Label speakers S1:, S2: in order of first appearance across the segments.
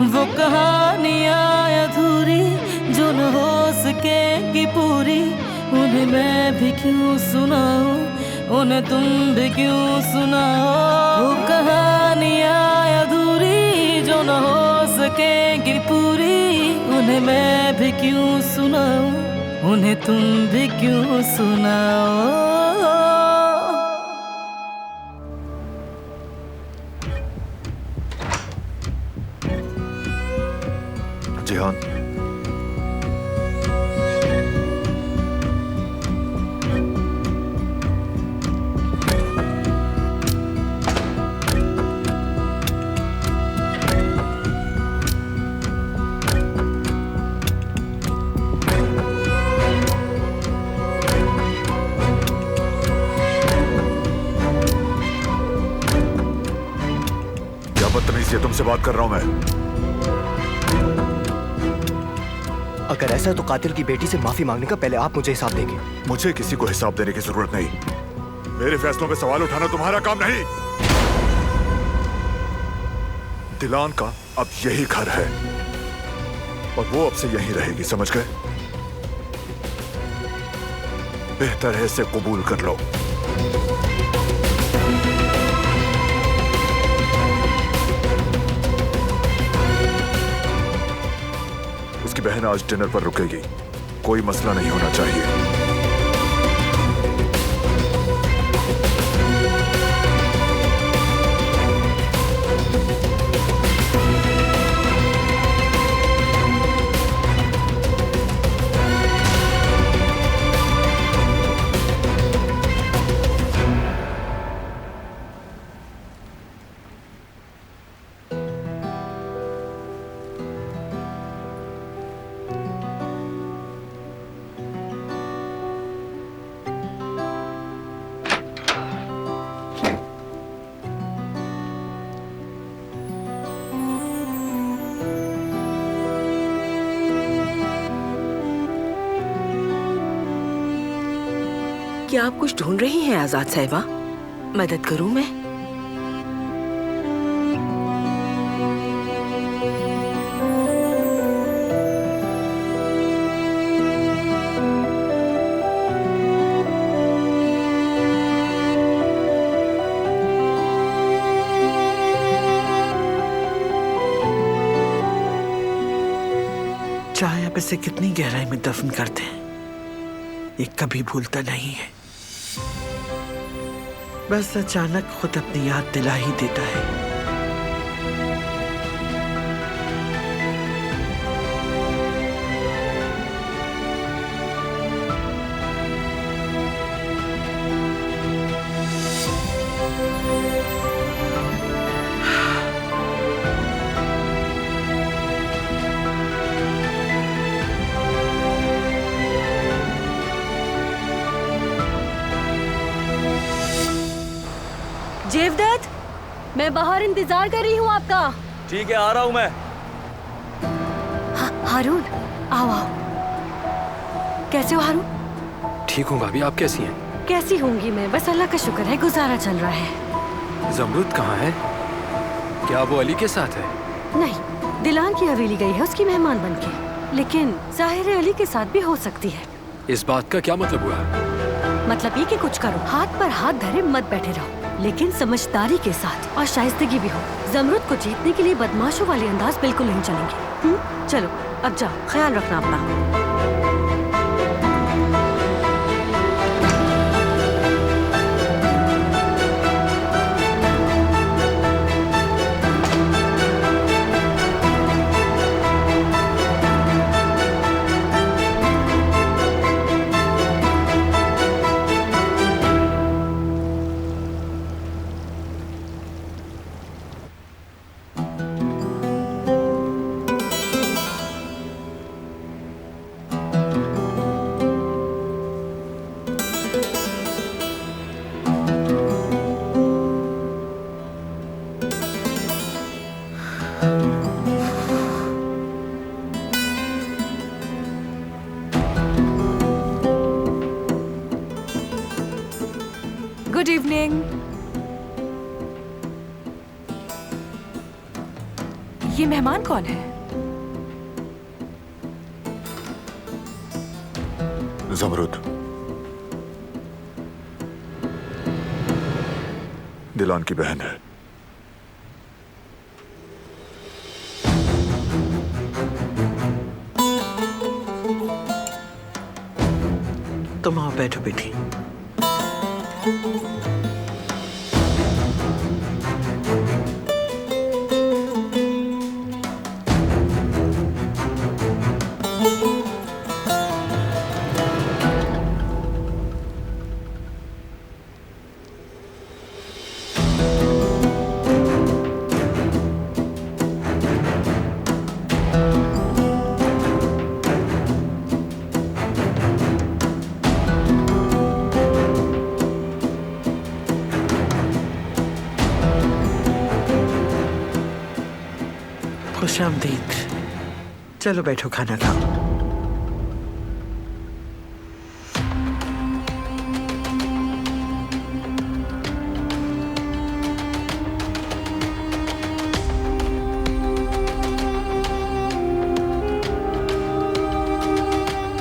S1: वो कहानियाँ अधूरी जो न हो सकेगी पूरी, उन्हें मैं भी क्यों सुनाऊं, उन्हें तुम भी क्यों सुनाओ। वो कहानियाँ अधूरी जो न हो सकेगी पूरी, उन्हें मैं भी क्यों सुनाऊं, उन्हें तुम भी क्यों सुनाओ।
S2: जिहान, क्या बदतमीजी है, तुमसे बात कर रहा हूं मैं।
S3: अगर ऐसा है तो कातिल की बेटी से माफी मांगने का पहले आप मुझे हिसाब देंगे।
S2: मुझे किसी को हिसाब देने की जरूरत नहीं। मेरे फैसलों पे सवाल उठाना तुम्हारा काम नहीं। दिलान का अब यही घर है और वो अब से यहीं रहेगी, समझ गए? बेहतर है इसे कबूल कर लो। उसकी बहन आज डिनर पर रुकेगी, कोई मसला नहीं होना चाहिए।
S4: क्या आप कुछ ढूंढ रही हैं आजाद साहिबा? मदद करूं मैं?
S5: चाहे आप इसे कितनी गहराई में दफन करते हैं, ये कभी भूलता नहीं है। बस अचानक खुद अपनी याद दिला ही देता है।
S6: जेवदत्त, मैं बाहर इंतजार कर रही हूँ आपका।
S7: ठीक है, आ रहा हूँ मैं।
S6: हारून, आओ आओ। कैसे हो हारून?
S8: ठीक हूँ भाभी, आप कैसी हैं?
S6: कैसी होंगी मैं, बस अल्लाह का शुक्र है, गुजारा चल रहा है।
S8: जमरुद कहाँ है? क्या वो अली के साथ है?
S6: नहीं, दिलान की हवेली गई है उसकी मेहमान बनके, लेकिन जाहिर है अली के साथ भी हो सकती है।
S8: इस बात का क्या मतलब हुआ?
S6: मतलब ये कि कुछ करो, हाथ पर हाथ धरे मत बैठे रहो, लेकिन समझदारी के साथ और शाइस्तगी भी हो। जमरुद को जीतने के लिए बदमाशों वाले अंदाज बिल्कुल नहीं चलेंगे। चलो अब जाओ, ख्याल रखना अपना। Good evening. ये
S7: मेहमान कौन है?
S2: जमरुद, दिलान की बहन है।
S5: तुम आओ, बैठो बेटी। खुशामदीद। चलो बैठो, खाना खाओ।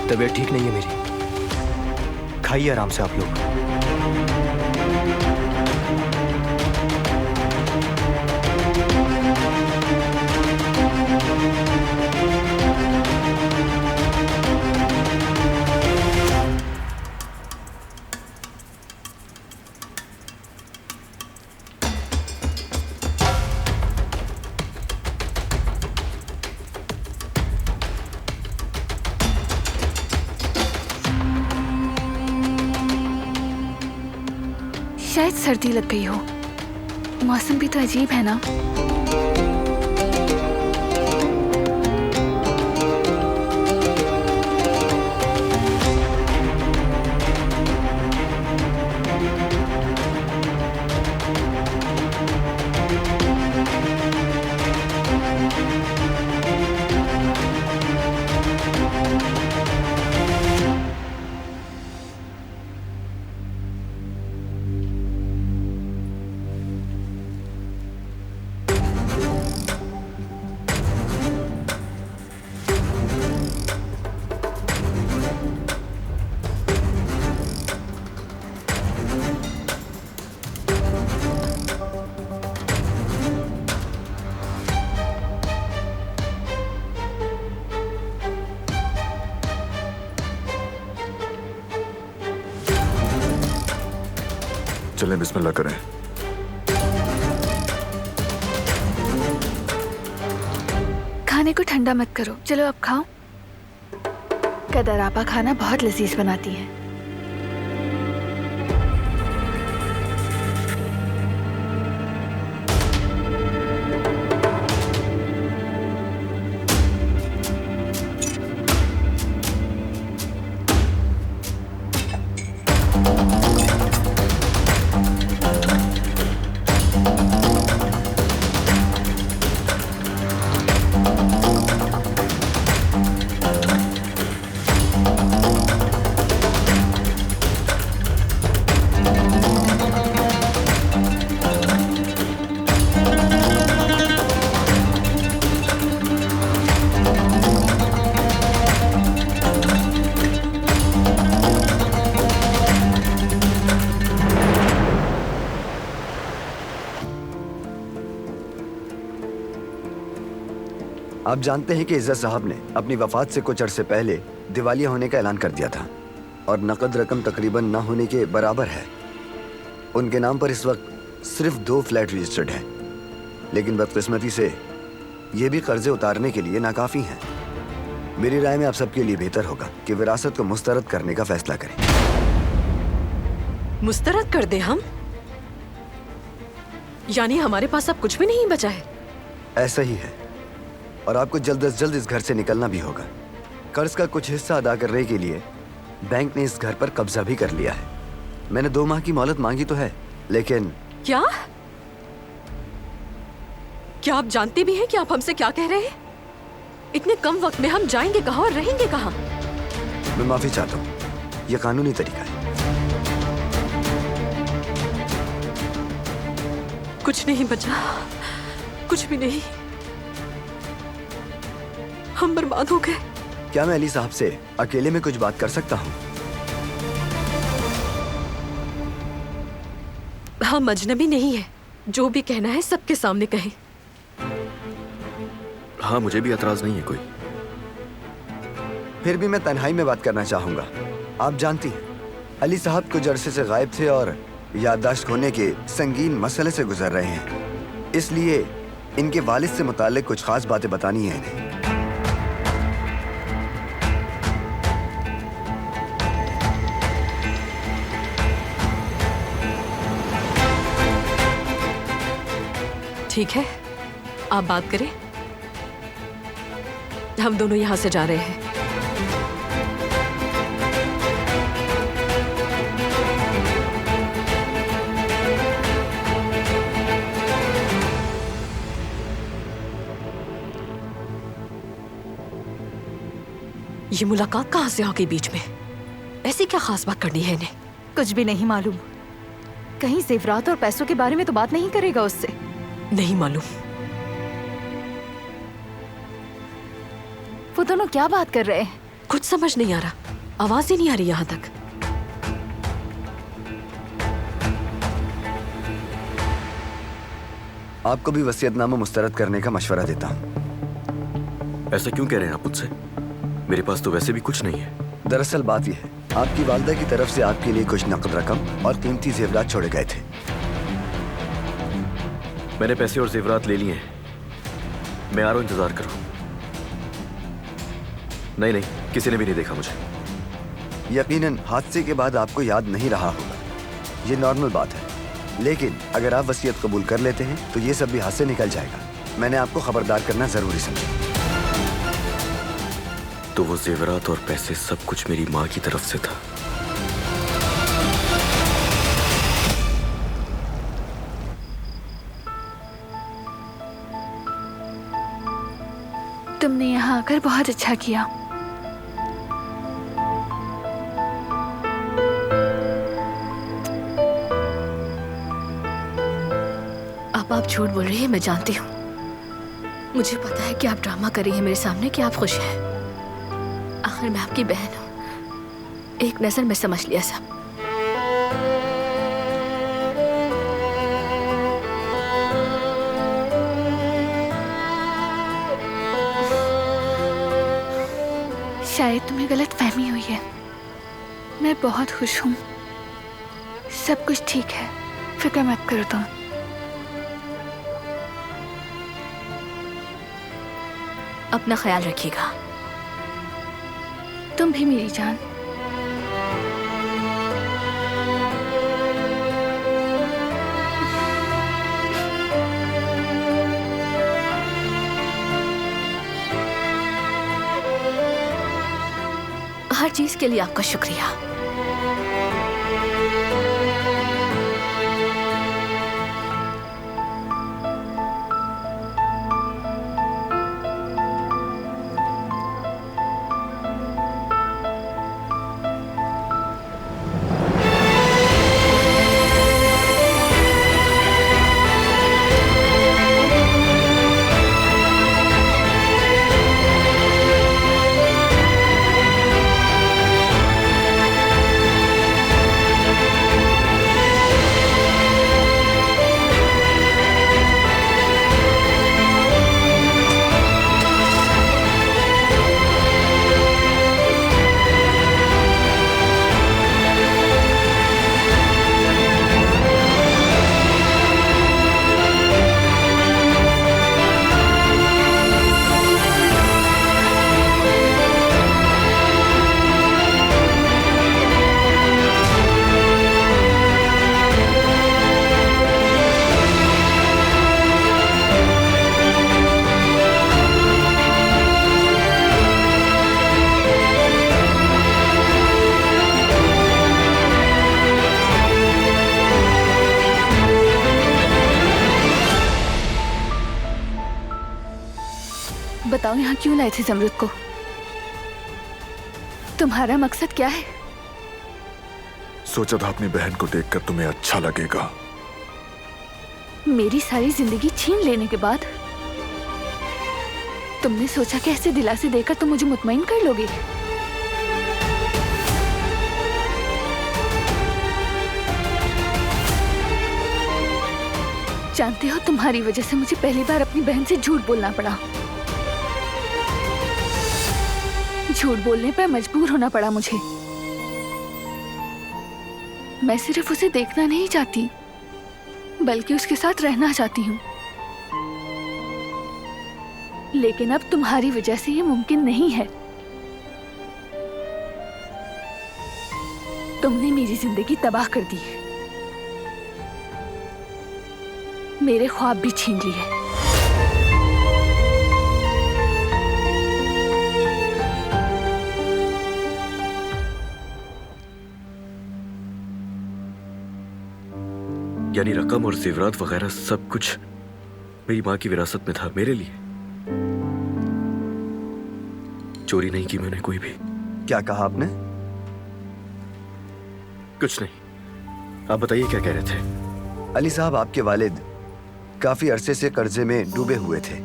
S3: तबीयत ठीक नहीं है मेरी, खाइए आराम से आप लोग।
S9: शायद सर्दी लग गई हो। मौसम भी तो अजीब है ना।
S2: चलें, बिस्मिल्लाह करें।
S9: खाने को ठंडा मत करो, चलो अब खाओ। कदर आपा खाना बहुत लजीज बनाती है।
S3: आप जानते हैं कि इज्जत साहब ने अपनी वफात से कुछ अरसे पहले दिवालिया होने का ऐलान कर दिया था और नकद रकम तकरीबन ना होने के बराबर है। उनके नाम पर इस वक्त सिर्फ 2 फ्लैट रजिस्टर्ड हैं, लेकिन बदकिस्मती से ये भी कर्जे उतारने के लिए नाकाफी हैं। मेरी राय में आप सबके लिए बेहतर होगा कि विरासत को मुस्तरद करने का फैसला करें।
S7: मुस्तरद कर दे हम? यानी हमारे पास अब कुछ भी नहीं बचा है?
S3: ऐसा ही है, और आपको जल्द से जल्द इस घर से निकलना भी होगा। कर्ज का कुछ हिस्सा अदा करने के लिए बैंक ने इस घर पर कब्जा भी कर लिया है। मैंने 2 माह की मोहलत मांगी तो है, लेकिन
S7: क्या आप जानते भी हैं कि आप हमसे क्या कह रहे हैं? इतने कम वक्त में हम जाएंगे कहाँ और रहेंगे कहाँ?
S3: मैं माफी चाहता हूँ, यह कानूनी तरीका है।
S7: कुछ नहीं बचा, कुछ भी नहीं। हम बर्बाद हो गए।
S3: क्या मैं अली साहब से अकेले में कुछ बात कर सकता हूँ?
S7: हम अजनबी नहीं है, जो भी कहना है सबके सामने कहें।
S10: हाँ, मुझे भी एतराज नहीं है कोई।
S3: फिर भी मैं तन्हाई में बात करना चाहूंगा। आप जानती हैं, अली साहब कुछ अरसे से गायब थे और याददाश्त खोने के संगीन मसले से गुजर रहे हैं। इसलिए इनके वालिद से मुताल्लिक कुछ खास बातें बतानी है इन्हें।
S7: ठीक है, आप बात करें। हम दोनों यहां से जा रहे हैं। ये मुलाकात कहां से आ गई बीच में? ऐसी क्या खास बात करनी है इन्हें?
S9: कुछ भी नहीं मालूम। कहीं जेवरात और पैसों के बारे में तो बात नहीं करेगा उससे?
S7: नहीं मालूम।
S9: वो दोनों क्या बात कर रहे हैं?
S7: कुछ समझ नहीं आ रहा, आवाज ही नहीं आ रही यहां तक।
S3: आपको भी वसीयतनामा मुस्तरद करने का मशवरा देता हूँ।
S10: ऐसा क्यों कह रहे हैं आप मुझसे? मेरे पास तो वैसे भी कुछ नहीं है।
S3: दरअसल बात यह है, आपकी वालिदा की तरफ से आपके लिए कुछ नकद रकम और कीमती जेवरात छोड़े गए थे।
S10: मैंने पैसे और जेवरात ले लिए हैं। मैं आ रहा हूं, इंतजार करो। नहीं नहीं, किसी ने भी नहीं देखा मुझे।
S3: यकीनन हादसे के बाद आपको याद नहीं रहा होगा, ये नॉर्मल बात है। लेकिन अगर आप वसीयत कबूल कर लेते हैं तो ये सब भी हाथ से निकल जाएगा। मैंने आपको खबरदार करना जरूरी समझा।
S10: तो वो जेवरात और पैसे सब कुछ मेरी माँ की तरफ से था।
S9: तुमने यहाँ आकर बहुत अच्छा किया।
S6: अब आप झूठ बोल रही हैं, मैं जानती हूँ। मुझे पता है कि आप ड्रामा कर रही हैं मेरे सामने कि आप खुश हैं। आखिर मैं आपकी बहन हूँ। एक नजर में समझ लिया सब।
S9: शायद तुम्हें गलत फहमी हुई है। मैं बहुत खुश हूँ। सब कुछ ठीक है, फिक्र मत करो तुम।
S6: अपना ख्याल रखिएगा।
S9: तुम भी मेरी जान।
S6: हर चीज के लिए आपका शुक्रिया।
S9: बताओ यहाँ क्यों लाए थे जमरुद को? तुम्हारा मकसद क्या है?
S2: सोचा था अपनी बहन को देखकर तुम्हें अच्छा लगेगा।
S9: मेरी सारी जिंदगी छीन लेने के बाद तुमने सोचा कि ऐसे दिलासे देकर तुम मुझे मुतमईन कर लोगे? जानते हो, तुम्हारी वजह से मुझे पहली बार अपनी बहन से झूठ बोलना पड़ा। झूठ बोलने पर मजबूर होना पड़ा मुझे। मैं सिर्फ उसे देखना नहीं चाहती, बल्कि उसके साथ रहना चाहती हूँ। लेकिन अब तुम्हारी वजह से ये मुमकिन नहीं है। तुमने मेरी जिंदगी तबाह कर दी, मेरे ख्वाब भी छीन लिए।
S10: यानी रकम और जेवरात वगैरह सब कुछ मेरी माँ की विरासत में था मेरे लिए। चोरी नहीं की मैंने कोई भी।
S3: क्या कहा आपने?
S10: कुछ नहीं, आप बताइए क्या कह रहे थे?
S3: अली साहब, आपके वालिद काफी अरसे से कर्जे में डूबे हुए थे।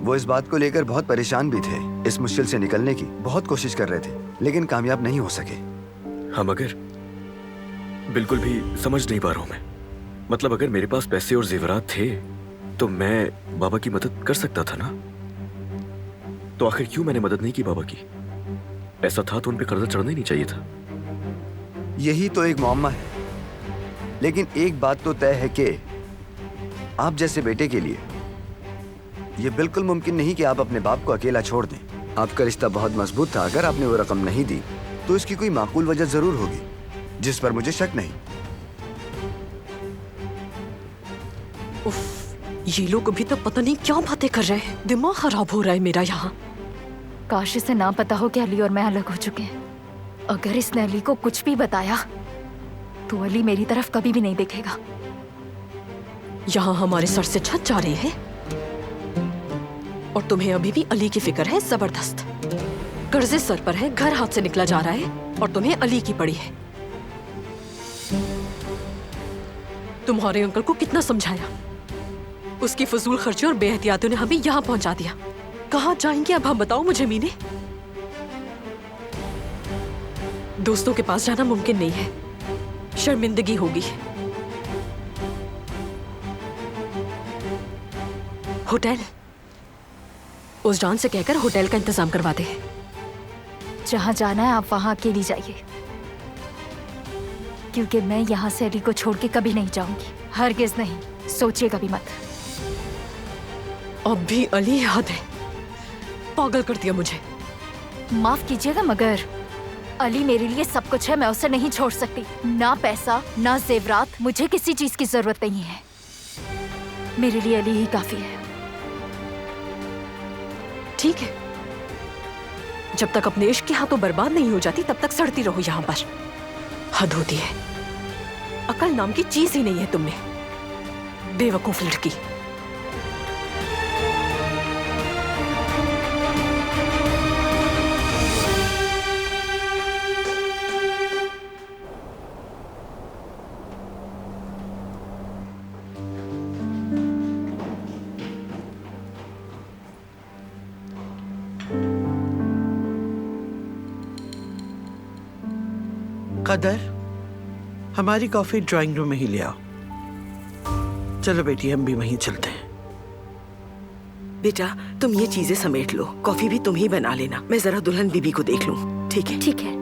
S3: वो इस बात को लेकर बहुत परेशान भी थे। इस मुश्किल से निकलने की बहुत कोशिश कर रहे थे, लेकिन कामयाब नहीं हो सके।
S10: हाँ, मगर बिल्कुल भी समझ नहीं पा रहा हूं मैं। मतलब अगर मेरे पास पैसे और जेवरात थे तो मैं बाबा की मदद कर सकता था ना। तो आखिर क्यों मैंने मदद नहीं की बाबा की? ऐसा था तो उन पे कर्जा चढ़ना ही नहीं चाहिए था।
S3: यही तो एक मुअम्मा है। लेकिन एक बात तो तय है कि आप जैसे बेटे के लिए यह बिल्कुल मुमकिन नहीं कि आप अपने बाप को अकेला छोड़ दें। आपका रिश्ता बहुत मजबूत था। अगर आपने वो रकम नहीं दी तो इसकी कोई माकूल वजह जरूर होगी, जिस पर मुझे शक नहीं।
S7: उफ, ये लोग अभी तक पता नहीं क्या बातें कर रहे हैं। दिमाग खराब हो रहा है मेरा यहाँ।
S9: काश इसे ना पता हो कि अली और मैं अलग हो चुके हैं। अगर इसने अली को कुछ भी बताया तो अली मेरी तरफ कभी भी नहीं देखेगा।
S7: यहाँ हमारे सर से छत जा रही है और तुम्हें अभी भी अली की फिक्र है जबरदस्त। कर्जे सर पर है, घर हाथ से निकला जा रहा है और तुम्हें अली की पड़ी है। तुम्हारे अंकल को कितना समझाया, उसकी फजूल खर्ची और बेहतियातियों ने हमें यहाँ पहुंचा दिया। कहाँ जाएंगे अब हम, बताओ मुझे मीने। दोस्तों के पास जाना मुमकिन नहीं है, शर्मिंदगी होगी। होटल, उस डॉन से कहकर होटल का इंतजाम करवा दे।
S9: जहाँ जाना है आप वहाँ अकेली जाइए, क्योंकि मैं यहाँ से अली को छोड़ के कभी नहीं जाऊंगी। हरगिज नहीं, सोचिएगा भी मत।
S7: अब भी अली याद है, पागल कर दिया मुझे।
S9: माफ कीजिएगा मगर अली मेरे लिए सब कुछ है। मैं उसे नहीं छोड़ सकती। ना पैसा ना जेवरात, मुझे किसी चीज की जरूरत नहीं है। मेरे लिए अली ही काफी है।
S7: ठीक है, जब तक अपने इश्क की हाथों बर्बाद नहीं हो जाती तब तक सड़ती रहो यहाँ पर। हद होती है, अकल नाम की चीज ही नहीं है तुमने, बेवकूफ लड़की।
S5: कदर, हमारी कॉफी ड्राइंग रूम में ही ले आओ। चलो बेटी, हम भी वहीं चलते हैं।
S4: बेटा, तुम ये चीजें समेट लो। कॉफी भी तुम ही बना लेना। मैं जरा दुल्हन बीबी को देख लूं। ठीक है?
S9: ठीक है।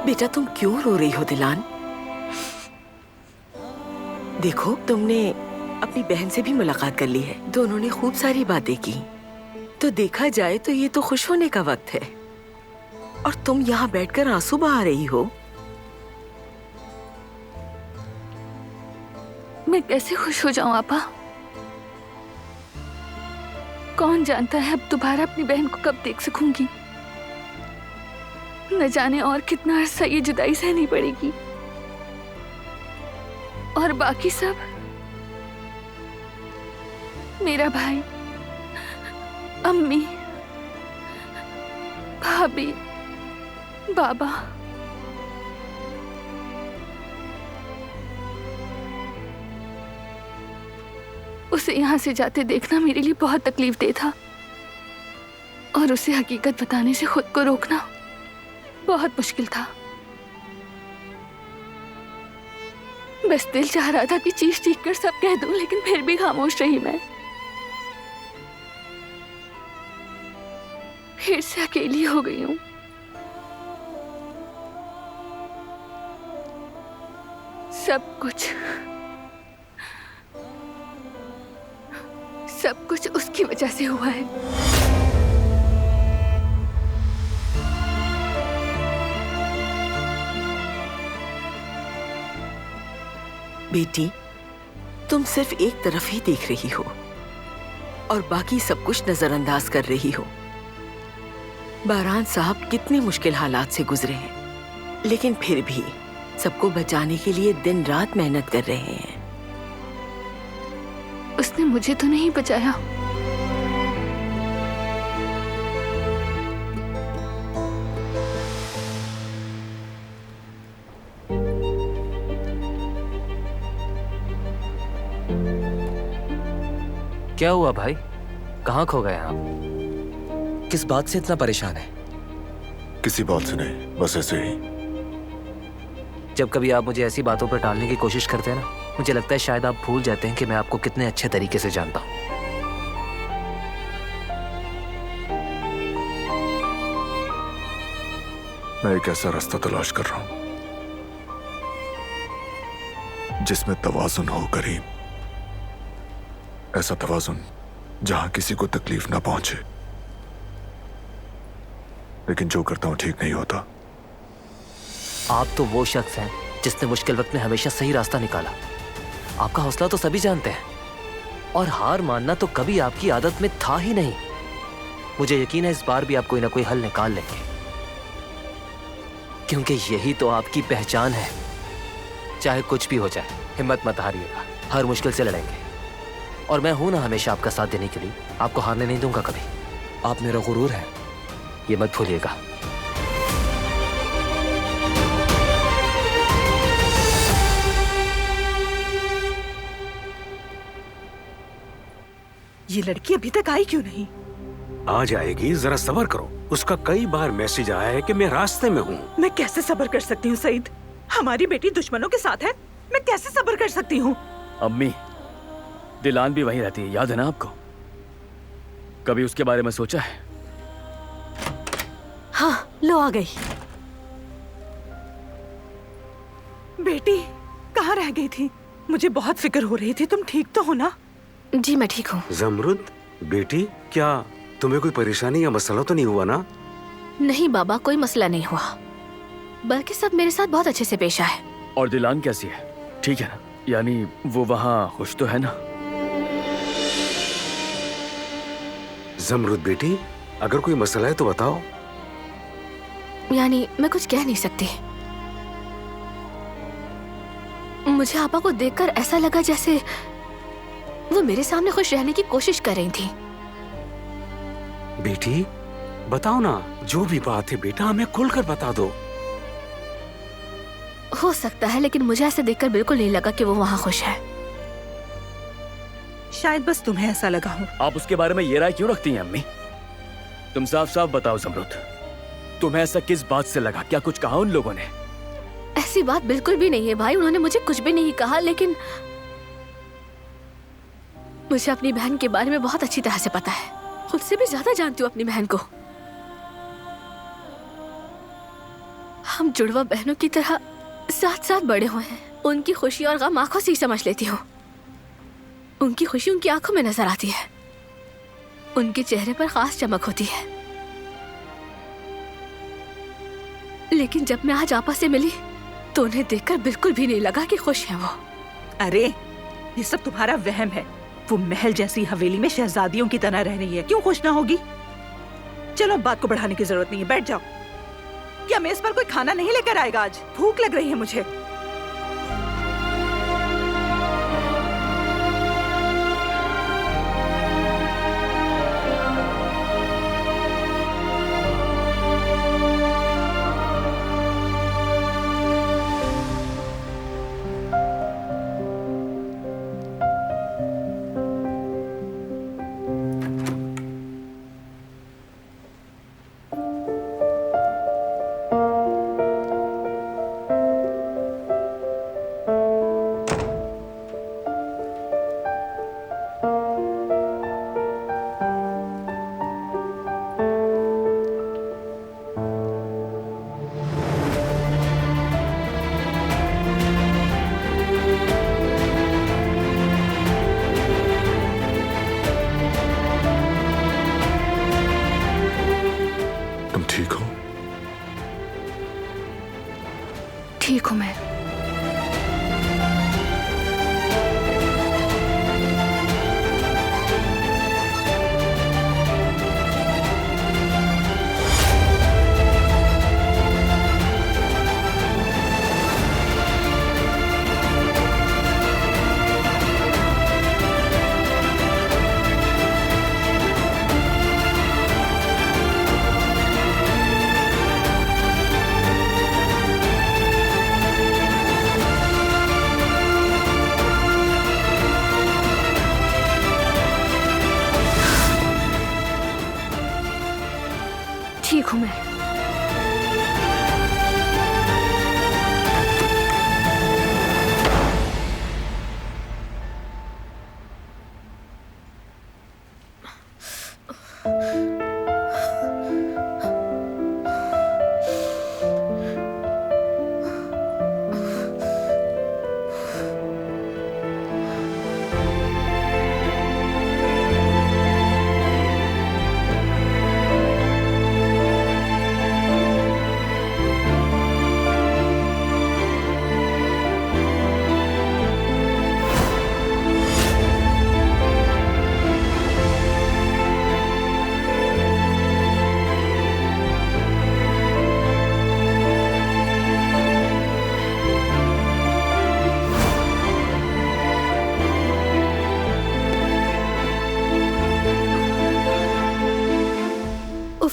S4: बेटा, तुम क्यों रो रही हो दिलान? देखो, तुमने अपनी बहन से भी मुलाकात कर ली है। दोनों ने खूब सारी बातें की। तो देखा जाए तो ये तो खुश होने का वक्त है, और तुम यहाँ बैठकर आंसू बहा रही हो।
S9: मैं कैसे खुश हो जाऊं आपा? कौन जानता है अब दोबारा अपनी बहन को कब देख सकूंगी।
S11: न जाने और कितना अरसा ये जुदाई सहनी पड़ेगी। और बाकी सब, मेरा भाई, अम्मी, भाभी, बाबा, उसे यहाँ से जाते देखना मेरे लिए बहुत तकलीफ दे था और उसे हकीकत बताने से खुद को रोकना बहुत मुश्किल था। बस दिल चाह रहा था कि चीख चीख कर सब कह दूं, लेकिन फिर भी खामोश रही मैं। फिर से अकेली हो गई हूं। सब कुछ उसकी वजह से हुआ है।
S4: बेटी, तुम सिर्फ एक तरफ ही देख रही हो और बाकी सब कुछ नजरअंदाज कर रही हो। बारान साहब कितने मुश्किल हालात से गुजरे हैं, लेकिन फिर भी सबको बचाने के लिए दिन रात मेहनत कर रहे हैं।
S11: उसने मुझे तो नहीं बचाया।
S12: क्या हुआ भाई, कहाँ खो गए आप? किस बात से इतना परेशान है?
S2: किसी बात से नहीं, बस ऐसे ही।
S12: जब कभी आप मुझे ऐसी बातों पर टालने की कोशिश करते हैं ना, मुझे लगता है शायद आप भूल जाते हैं कि मैं आपको कितने अच्छे तरीके से जानता हूँ।
S2: मैं एक ऐसा रास्ता तलाश कर रहा हूं जिसमें तवाजुन हो करीम। ऐसा तवाजुन जहां किसी को तकलीफ ना पहुंचे, लेकिन जो करता हूं ठीक नहीं होता।
S12: आप तो वो शख्स हैं जिसने मुश्किल वक्त में हमेशा सही रास्ता निकाला। आपका हौसला तो सभी जानते हैं, और हार मानना तो कभी आपकी आदत में था ही नहीं। मुझे यकीन है इस बार भी आप कोई ना कोई हल निकाल लेंगे, क्योंकि यही तो आपकी पहचान है। चाहे कुछ भी हो जाए, हिम्मत मत हारिएगा, हर मुश्किल से लड़ेंगे। और मैं हूं ना हमेशा आपका साथ देने के लिए, आपको हारने नहीं दूंगा कभी। आप मेरा गुरूर है, ये मत भूलिएगा।
S5: ये लड़की अभी तक आई क्यों नहीं?
S13: आ जाएगी, जरा सब्र करो। उसका कई बार मैसेज आया है कि मैं रास्ते में हूँ।
S5: मैं कैसे सब्र कर सकती हूँ सईद? हमारी बेटी दुश्मनों के साथ है, मैं कैसे सब्र कर सकती हूँ?
S10: अम्मी, दिलान भी वहीं रहती है, याद है ना आपको? कभी उसके बारे में सोचा है?
S6: हाँ, लो आ गई।
S5: बेटी कहाँ रह गई थी? मुझे बहुत फिक्र हो रही थी। तुम ठीक तो हो ना?
S9: जी मैं ठीक हूँ।
S13: जमरुद बेटी, क्या तुम्हें कोई परेशानी या मसला तो नहीं हुआ ना?
S9: नहीं बाबा, कोई मसला नहीं हुआ, बल्कि सब मेरे साथ बहुत अच्छे से पेश आए।
S10: और दिलान कैसी है? ठीक है ना? यानी वो वहाँ खुश तो है ना?
S13: जमरुद बेटी, अगर कोई मसला है तो बताओ।
S9: यानी मैं कुछ कह नहीं सकती। मुझे आपा को देखकर ऐसा लगा जैसे वो मेरे सामने खुश रहने की कोशिश कर रही थी।
S13: बेटी बताओ ना, जो भी बात है बेटा हमें खुलकर बता दो।
S9: हो सकता है, लेकिन मुझे ऐसे देखकर बिल्कुल नहीं लगा कि वो वहाँ खुश है।
S5: शायद बस तुम्हें ऐसा लगा हो।
S10: आप उसके बारे में ये राय क्यों रखती हैं अम्मी? तुम साफ साफ बताओ जमरुद, तुम्हें ऐसा किस बात से लगा? क्या कुछ कहा उन लोगों ने?
S9: ऐसी बात बिल्कुल भी नहीं है भाई, उन्होंने मुझे कुछ भी नहीं कहा, लेकिन मुझे अपनी बहन के बारे में बहुत अच्छी तरह से पता है। खुद से भी ज्यादा जानती हूँ अपनी बहन को। हम जुड़वा बहनों की तरह साथ साथ बड़े हुए हैं। उनकी खुशी और गम आंखों से ही समझ लेती हूँ। उनकी खुशी उनकी आंखों में नजर आती है, उनके चेहरे पर खास चमक होती है। लेकिन जब मैं आज आपा से मिली तो उन्हें देखकर बिल्कुल भी नहीं लगा कि खुश हैं वो।
S5: अरे ये सब तुम्हारा वहम है। वो महल जैसी हवेली में शहजादियों की तरह रह रही है, क्यों खुश ना होगी? चलो अब बात को बढ़ाने की जरूरत नहीं है, बैठ जाओ। क्या मेज पर कोई खाना नहीं लेकर आएगा? आज भूख लग रही है मुझे।
S2: ठीक हो?
S11: ठीक हूँ मैं। ठीक हूँ मैं।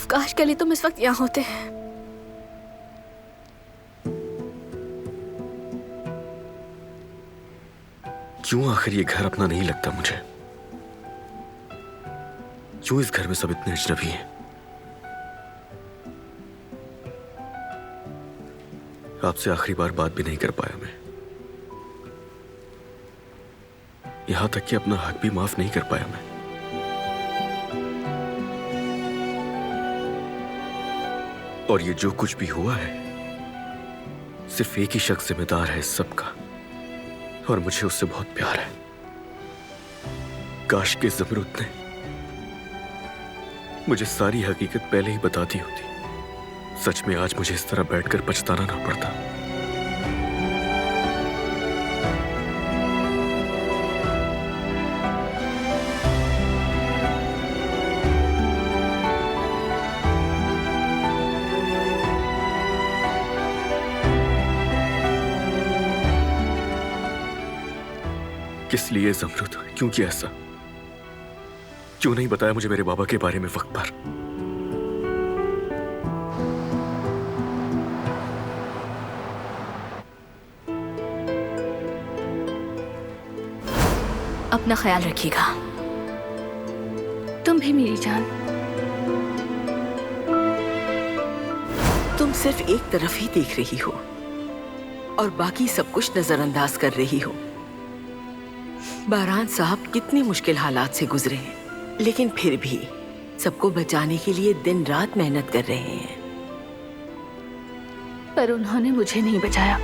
S11: काश के लिए तुम इस वक्त यहाँ होते।
S10: क्यों आखिर ये घर अपना नहीं लगता मुझे? क्यों इस घर में सब इतने अजनबी हैं? आपसे आखिरी बार बात भी नहीं कर पाया मैं, यहां तक कि अपना हक भी माफ नहीं कर पाया मैं। और ये जो कुछ भी हुआ है सिर्फ एक ही शख्स जिम्मेदार है इस सब का, और मुझे उससे बहुत प्यार है। काश के ज़मरूद ने मुझे सारी हकीकत पहले ही बता दी होती। सच में आज मुझे इस तरह बैठकर पछताना ना पड़ता। किस लिए ज़मरूद? क्यों किया ऐसा? क्यों नहीं बताया मुझे मेरे बाबा के बारे में वक्त पर?
S11: अपना ख्याल रखिएगा। तुम भी मेरी जान।
S4: तुम सिर्फ एक तरफ ही देख रही हो और बाकी सब कुछ नजरअंदाज कर रही हो। बारान साहब कितनी मुश्किल हालात से गुजरे हैं, लेकिन फिर भी सबको बचाने के लिए दिन रात मेहनत कर रहे हैं।
S11: पर उन्होंने मुझे नहीं बचाया।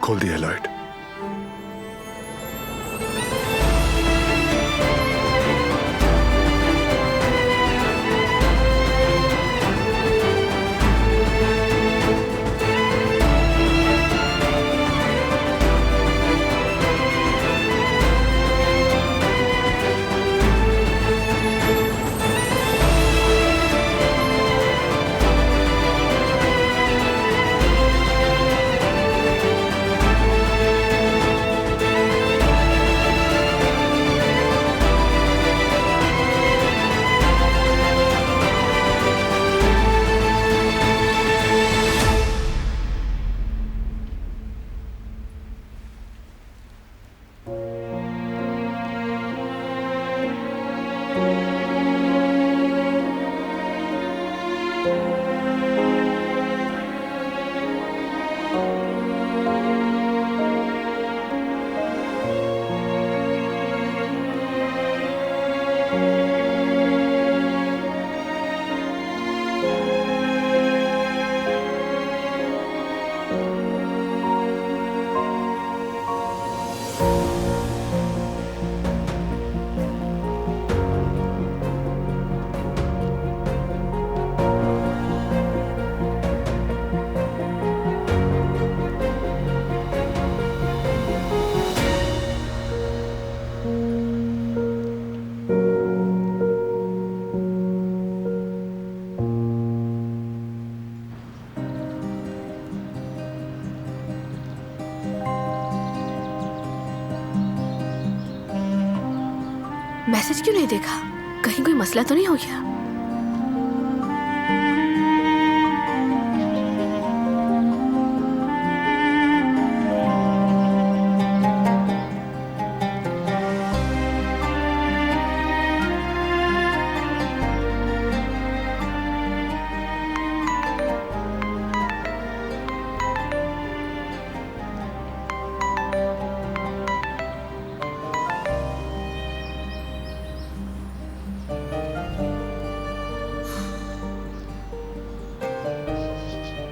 S2: खोल दी है लाइट।
S11: मैसेज क्यों नहीं देखा? कहीं कोई मसला तो नहीं हो गया?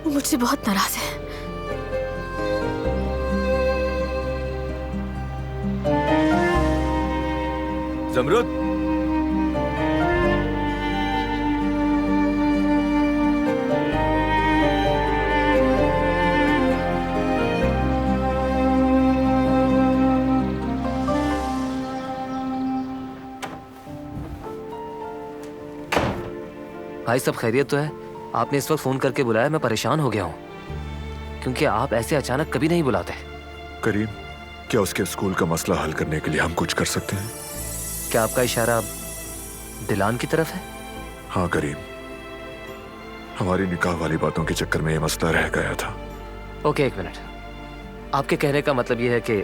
S11: मुझसे बहुत नाराज है।
S10: जमरुद,
S12: भाई सब खैरियत तो है? आपने इस वक्त फोन करके बुलाया, मैं परेशान हो गया हूँ क्योंकि आप ऐसे अचानक कभी नहीं बुलाते।
S2: करीम, क्या उसके स्कूल का मसला हल करने के लिए हम कुछ कर सकते हैं?
S12: क्या आपका इशारा दिलान की तरफ है?
S2: हाँ करीम, हमारी निकाह वाली बातों के चक्कर में ये मसला रह गया था।
S12: ओके, एक मिनट। आपके कहने का मतलब ये है कि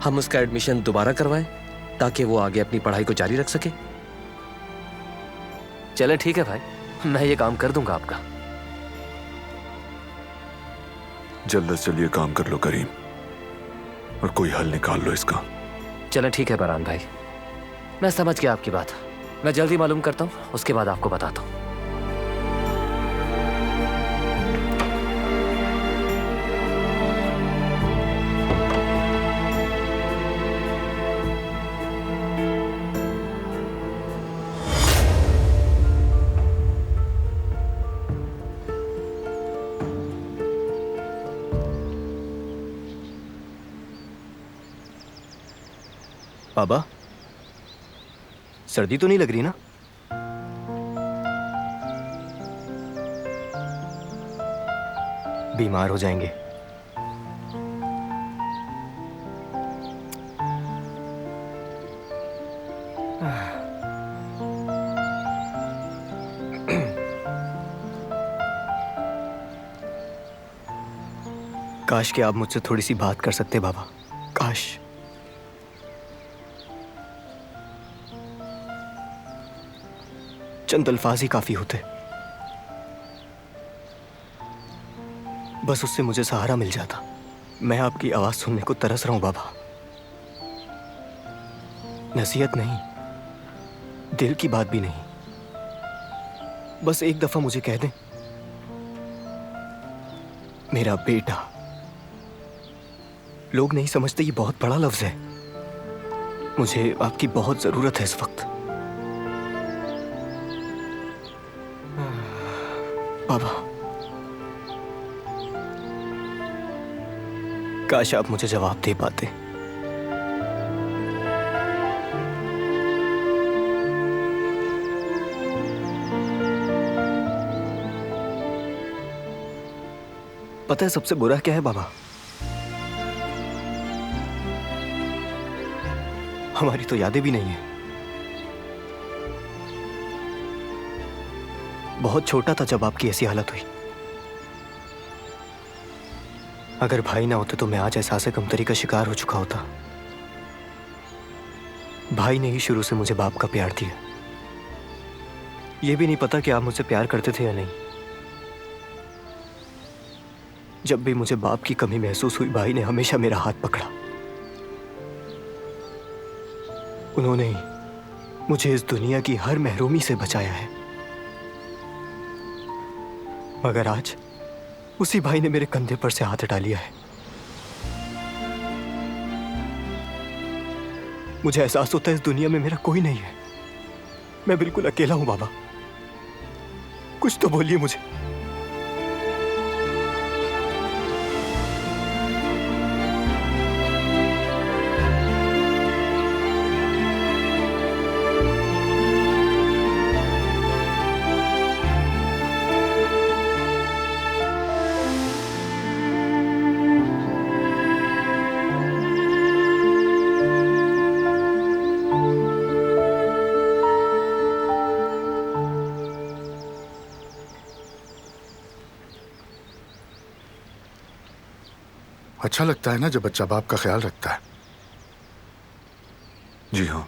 S12: हम उसका एडमिशन दोबारा करवाएं ताकि वो आगे अपनी पढ़ाई को जारी रख सके? चले ठीक है भाई, मैं ये काम कर दूंगा आपका।
S2: जल्द से जल्द ये काम कर लो करीम, और कोई हल निकाल लो इसका।
S12: चलें ठीक है बरहान भाई, मैं समझ गया आपकी बात। मैं जल्दी मालूम करता हूँ, उसके बाद आपको बताता हूँ।
S14: बाबा, सर्दी तो नहीं लग रही ना? बीमार हो जाएंगे। काश कि आप मुझसे थोड़ी सी बात कर सकते बाबा, काश। चंद अल्फाज ही काफी होते, बस उससे मुझे सहारा मिल जाता। मैं आपकी आवाज सुनने को तरस रहा हूं बाबा। नसीहत नहीं, दिल की बात भी नहीं, बस एक दफा मुझे कह दें, मेरा बेटा लोग नहीं समझते ये बहुत बड़ा लफ्ज है। मुझे आपकी बहुत जरूरत है इस वक्त। बाबा, काश आप मुझे जवाब दे पाते। पता है सबसे बुरा क्या है बाबा? हमारी तो यादें भी नहीं है। बहुत छोटा था जब आपकी ऐसी हालत हुई। अगर भाई ना होते तो मैं आज एहसास कमतरी का शिकार हो चुका होता। भाई ने ही शुरू से मुझे बाप का प्यार दिया। यह भी नहीं पता कि आप मुझसे प्यार करते थे या नहीं। जब भी मुझे बाप की कमी महसूस हुई, भाई ने हमेशा मेरा हाथ पकड़ा। उन्होंने ही मुझे इस दुनिया की हर महरूमी से बचाया है। मगर आज उसी भाई ने मेरे कंधे पर से हाथ हटा लिया है। मुझे एहसास होता है इस दुनिया में मेरा कोई नहीं है। मैं बिल्कुल अकेला हूं बाबा। कुछ तो बोलिए मुझे।
S15: अच्छा लगता है ना जब बच्चा बाप का ख्याल रखता है।
S2: जी हाँ।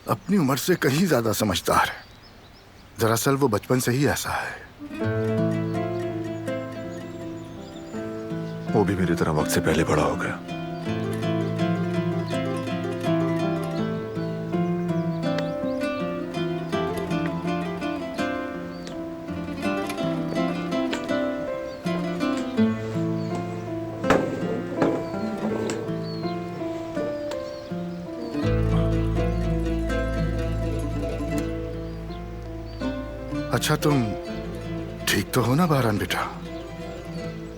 S15: अपनी उम्र से कहीं ज्यादा समझदार है। दरअसल वो बचपन से ही ऐसा है।
S2: वो भी मेरी तरह वक्त से पहले बड़ा हो गया।
S15: अच्छा, तुम ठीक तो हो ना बहरान बेटा?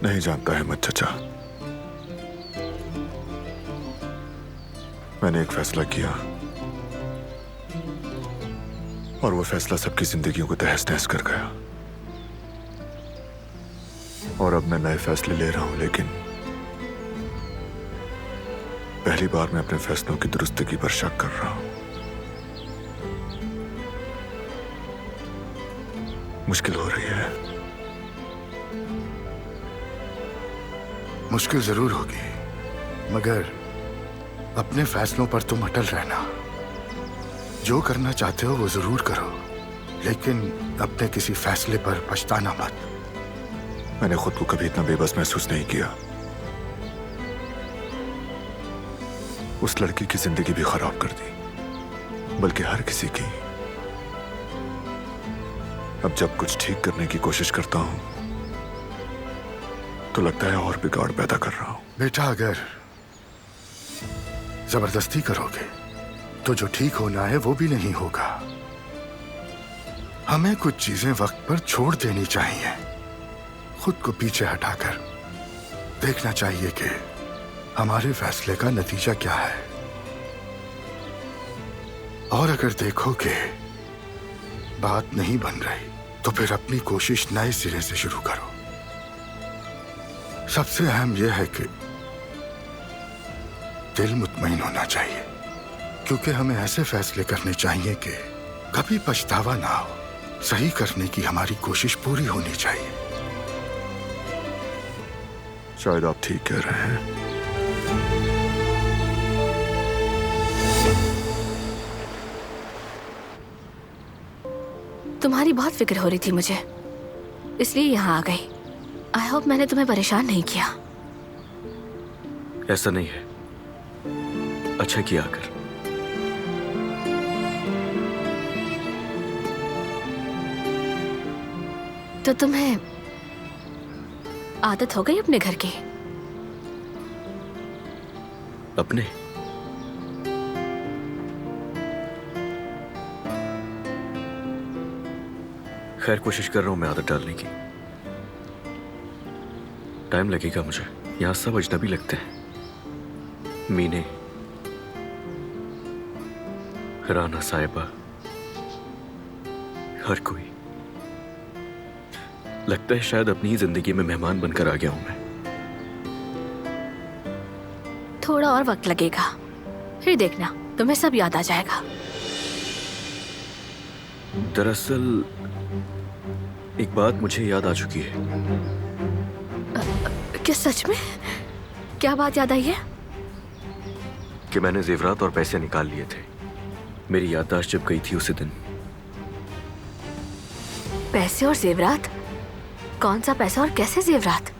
S2: नहीं जानता है मत चचा। मैंने एक फैसला किया और वो फैसला सबकी जिंदगियों को तहस नहस कर गया। और अब मैं नए फैसले ले रहा हूं, लेकिन पहली बार मैं अपने फैसलों की दुरुस्तगी पर शक कर रहा हूं। मुश्किल हो रही है।
S15: मुश्किल जरूर होगी, मगर अपने फैसलों पर तुम अटल रहना। जो करना चाहते हो वो जरूर करो, लेकिन अपने किसी फैसले पर पछताना मत।
S2: मैंने खुद को कभी इतना बेबस महसूस नहीं किया। उस लड़की की जिंदगी भी खराब कर दी, बल्कि हर किसी की। अब जब कुछ ठीक करने की कोशिश करता हूं तो लगता है और बिगाड़ पैदा कर रहा हूं।
S15: बेटा, अगर जबरदस्ती करोगे तो जो ठीक होना है वो भी नहीं होगा। हमें कुछ चीजें वक्त पर छोड़ देनी चाहिए। खुद को पीछे हटाकर देखना चाहिए कि हमारे फैसले का नतीजा क्या है। और अगर देखो कि बात नहीं बन रही तो फिर अपनी कोशिश नए सिरे से शुरू करो। सबसे अहम यह है कि दिल मुतमईन होना चाहिए, क्योंकि हमें ऐसे फैसले करने चाहिए कि कभी पछतावा ना हो। सही करने की हमारी कोशिश पूरी होनी चाहिए।
S2: शायद आप ठीक कह रहे हैं।
S9: तुम्हारी बहुत फिक्र हो रही थी मुझे, इसलिए यहाँ आ गई। आई होप मैंने तुम्हें परेशान नहीं किया।
S10: ऐसा नहीं है, अच्छा किया आकर।
S9: तो तुम्हें आदत हो गई अपने घर की?
S10: अपने? खैर, कोशिश कर रहा हूं मैं आदत डालने की। टाइम लगेगा मुझे। यहां सब अजनबी लगते हैं। मीने, राना साहिबा, हर कोई। लगता है शायद अपनी ही जिंदगी में मेहमान बनकर आ गया हूं मैं।
S9: थोड़ा और वक्त लगेगा, फिर देखना तुम्हें सब याद आ जाएगा।
S10: दरअसल एक बात मुझे याद आ चुकी है।
S9: क्या सच में? क्या बात याद आई है?
S10: कि मैंने जेवरात और पैसे निकाल लिए थे। मेरी याददाश्त जब गई थी उसी दिन।
S9: पैसे और जेवरात? कौन सा पैसा और कैसे जेवरात?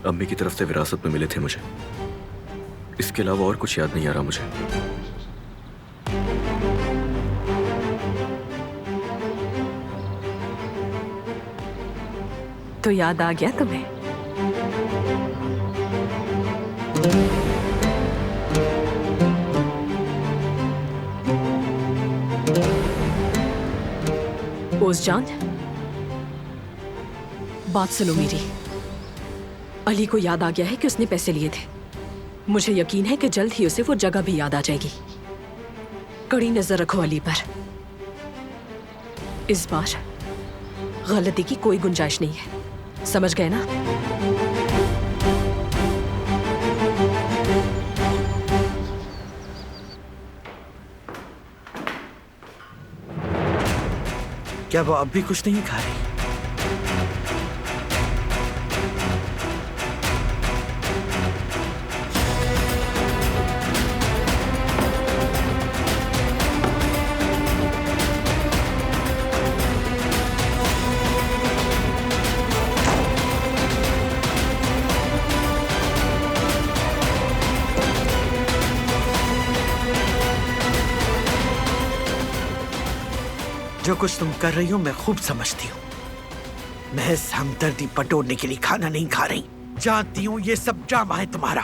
S10: अम्मी की तरफ से विरासत में मिले थे मुझे। इसके अलावा और कुछ याद नहीं आ रहा मुझे।
S7: तो याद आ गया तुम्हें? ओज़जान, बात सुनो मेरी। अली को याद आ गया है कि उसने पैसे लिए थे। मुझे यकीन है कि जल्द ही उसे वो जगह भी याद आ जाएगी। कड़ी नजर रखो अली पर। इस बार गलती की कोई गुंजाइश नहीं है, समझ गए ना?
S5: क्या वो अब भी कुछ नहीं खा रही? जो कुछ तुम कर रही हो मैं खूब समझती हूँ। महज हमदर्दी बटोरने के लिए खाना नहीं खा रही। जानती हूँ ये सब ड्रामा है तुम्हारा।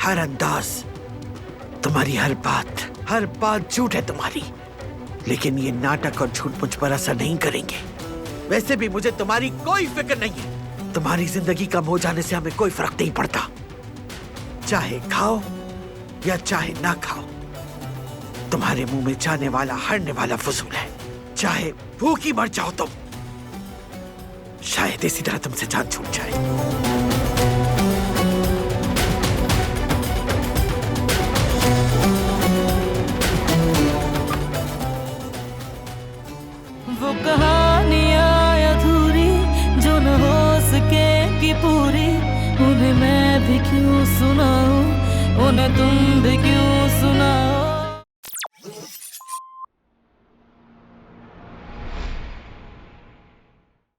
S5: हर अंदाज, तुम्हारी हर बात झूठ है तुम्हारी। लेकिन ये नाटक और झूठ मुझ पर असर नहीं करेंगे। वैसे भी मुझे तुम्हारी कोई फिक्र नहीं है। तुम्हारी जिंदगी कम हो जाने से हमें कोई फर्क नहीं पड़ता। चाहे खाओ या चाहे ना खाओ, तुम्हारे मुंह में जाने वाला हरने वाला फजूल है। चाहे भूखी मर जाओ तुम, शायद इसी तरह तुमसे जान छूट जाए।
S1: वो कहानियाँ अधूरी जो न हो सकेगी पूरी, उन्हें मैं भी क्यों सुनाऊं, उन्हें तुम भी क्यों सुनाओ।